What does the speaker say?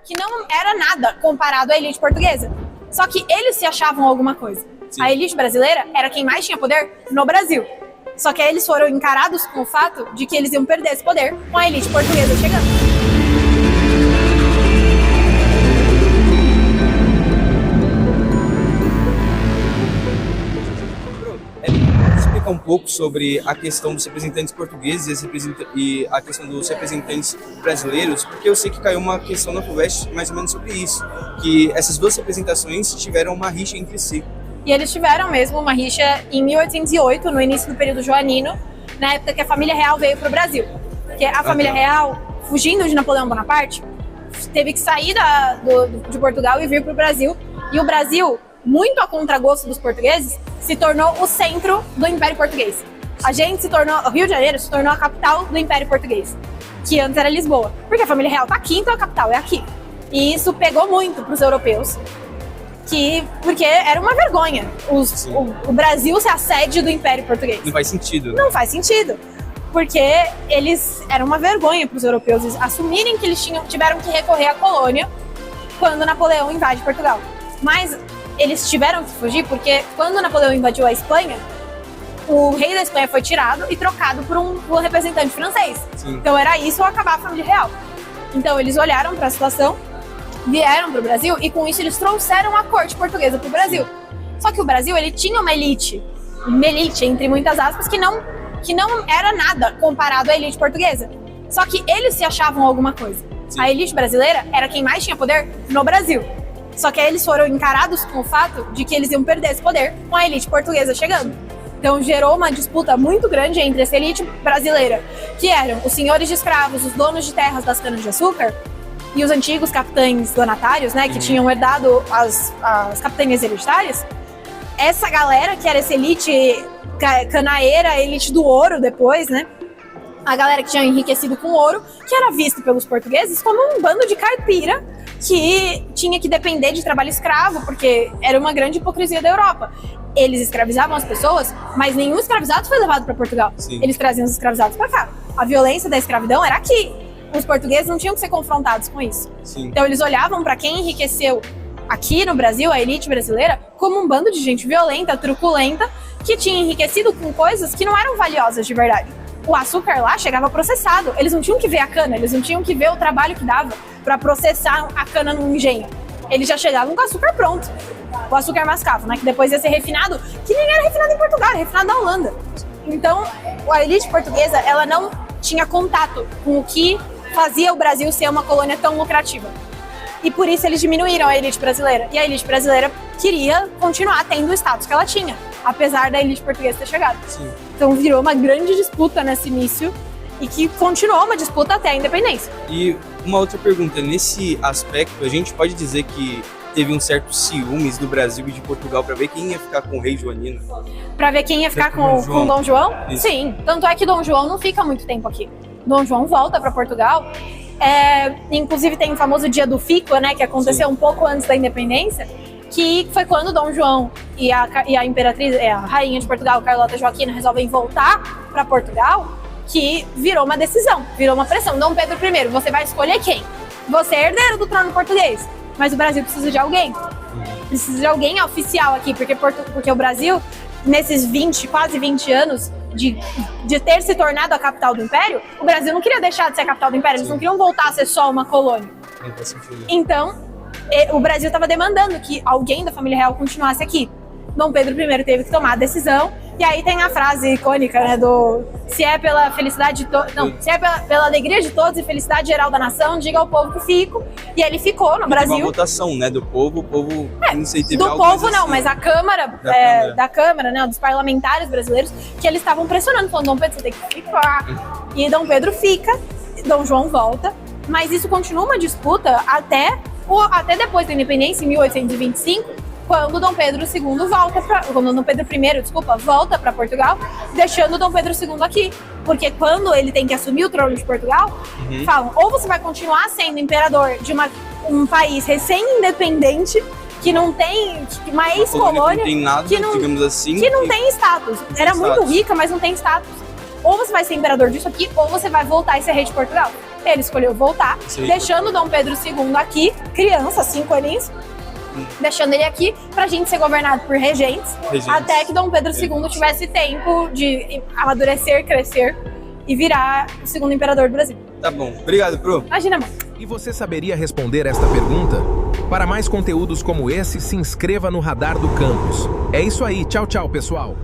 que não era nada comparado à elite portuguesa. Só que eles se achavam alguma coisa. Sim. A elite brasileira era quem mais tinha poder no Brasil. Só que aí eles foram encarados com o fato de que eles iam perder esse poder com a elite portuguesa chegando. Explicar um pouco sobre a questão dos representantes portugueses e a questão dos representantes brasileiros, porque eu sei que caiu uma questão na FUVEST mais ou menos sobre isso, que essas duas representações tiveram uma rixa entre si. E eles tiveram mesmo uma rixa em 1808, no início do período joanino, na época que a família real veio para o Brasil. Porque a família real, fugindo de Napoleão Bonaparte, teve que sair de Portugal e vir para o Brasil. E o Brasil, muito a contragosto dos portugueses, se tornou o centro do Império Português. O Rio de Janeiro se tornou a capital do Império Português, que antes era Lisboa. Porque a família real está aqui, então a capital é aqui. E isso pegou muito para os europeus, porque era uma vergonha o Brasil ser a sede do Império Português. Não faz sentido. Não faz sentido. Porque era uma vergonha para os europeus assumirem que eles tiveram que recorrer à colônia quando Napoleão invade Portugal. Mas eles tiveram que fugir porque quando Napoleão invadiu a Espanha, o rei da Espanha foi tirado e trocado por um representante francês. Sim. Então era isso ou acabar a família real. Então eles olharam para a situação, vieram para o Brasil e com isso eles trouxeram a corte portuguesa para o Brasil. Só que o Brasil, ele tinha uma elite entre muitas aspas, que não era nada comparado à elite portuguesa. Só que eles se achavam alguma coisa. Sim. A elite brasileira era quem mais tinha poder no Brasil. Só que aí eles foram encarados com o fato de que eles iam perder esse poder com a elite portuguesa chegando. Então gerou uma disputa muito grande entre essa elite brasileira, que eram os senhores de escravos, os donos de terras das canas-de-açúcar, e os antigos capitães donatários, né, que tinham herdado as capitanias hereditárias. Essa galera, que era essa elite canaeira, a elite do ouro depois, né, a galera que tinha enriquecido com ouro, que era vista pelos portugueses como um bando de caipira que tinha que depender de trabalho escravo, porque era uma grande hipocrisia da Europa. Eles escravizavam as pessoas, mas nenhum escravizado foi levado para Portugal. Sim. Eles traziam os escravizados para cá. A violência da escravidão era aqui. Os portugueses não tinham que ser confrontados com isso. Sim. Então eles olhavam para quem enriqueceu aqui no Brasil, a elite brasileira, como um bando de gente violenta, truculenta, que tinha enriquecido com coisas que não eram valiosas de verdade. O açúcar lá chegava processado. Eles não tinham que ver a cana, eles não tinham que ver o trabalho que dava para processar a cana num engenho. Eles já chegavam com o açúcar pronto. O açúcar mascavo, né? Que depois ia ser refinado, que nem era refinado em Portugal, era refinado na Holanda. Então, a elite portuguesa, ela não tinha contato com o que fazia o Brasil ser uma colônia tão lucrativa. E por isso eles diminuíram a elite brasileira. E a elite brasileira queria continuar tendo o status que ela tinha, apesar da elite portuguesa ter chegado. Sim. Então virou uma grande disputa nesse início e que continuou uma disputa até a independência. E uma outra pergunta, nesse aspecto, a gente pode dizer que teve um certo ciúmes do Brasil e de Portugal para ver quem ia ficar com o rei joanino? Para ver quem ia ficar com Dom João? Isso. Sim, tanto é que Dom João não fica muito tempo aqui. Dom João volta para Portugal. Inclusive tem o famoso dia do Fico, né, que aconteceu um pouco antes da independência, que foi quando Dom João e a imperatriz, a rainha de Portugal, Carlota Joaquina, resolvem voltar para Portugal, que virou uma decisão, virou uma pressão. Dom Pedro I, você vai escolher quem? Você é herdeiro do trono português, mas o Brasil precisa de alguém. Precisa de alguém oficial aqui, porque o Brasil, nesses quase 20 anos de ter se tornado a capital do Império, o Brasil não queria deixar de ser a capital do Império, eles não queriam voltar a ser só uma colônia. Então, o Brasil estava demandando que alguém da família real continuasse aqui. Dom Pedro I teve que tomar a decisão, e aí tem a frase icônica, né, se é pela felicidade se é pela alegria de todos e felicidade geral da nação, diga ao povo que fico. E ele ficou no Brasil. Uma votação, né, do povo, o povo não sei, teve do algo povo assim, não, mas a Câmara, da Câmara, né, dos parlamentares brasileiros, que eles estavam pressionando, falando, Dom Pedro, você tem que ficar. E Dom Pedro fica, Dom João volta, mas isso continua uma disputa até depois da independência, em 1825, quando Dom Pedro II quando Dom Pedro I, volta para Portugal, deixando Dom Pedro II aqui. Porque quando ele tem que assumir o trono de Portugal, falam, ou você vai continuar sendo imperador de um país recém-independente, que não tem, uma ex-colônia, não tem nada, digamos assim, que não tem status. Era muito rica, mas não tem status. Ou você vai ser imperador disso aqui, ou você vai voltar e ser rei de Portugal. Ele escolheu voltar, Sim. deixando Dom Pedro II aqui, criança, 5 aninhos, deixando ele aqui pra gente ser governado por regentes. Até que Dom Pedro II tivesse tempo de amadurecer, crescer e virar o segundo imperador do Brasil. Tá bom. Obrigado, Pro. Imagina, mãe. E você saberia responder esta pergunta? Para mais conteúdos como esse, se inscreva no Radar do Campus. É isso aí, tchau, tchau, pessoal!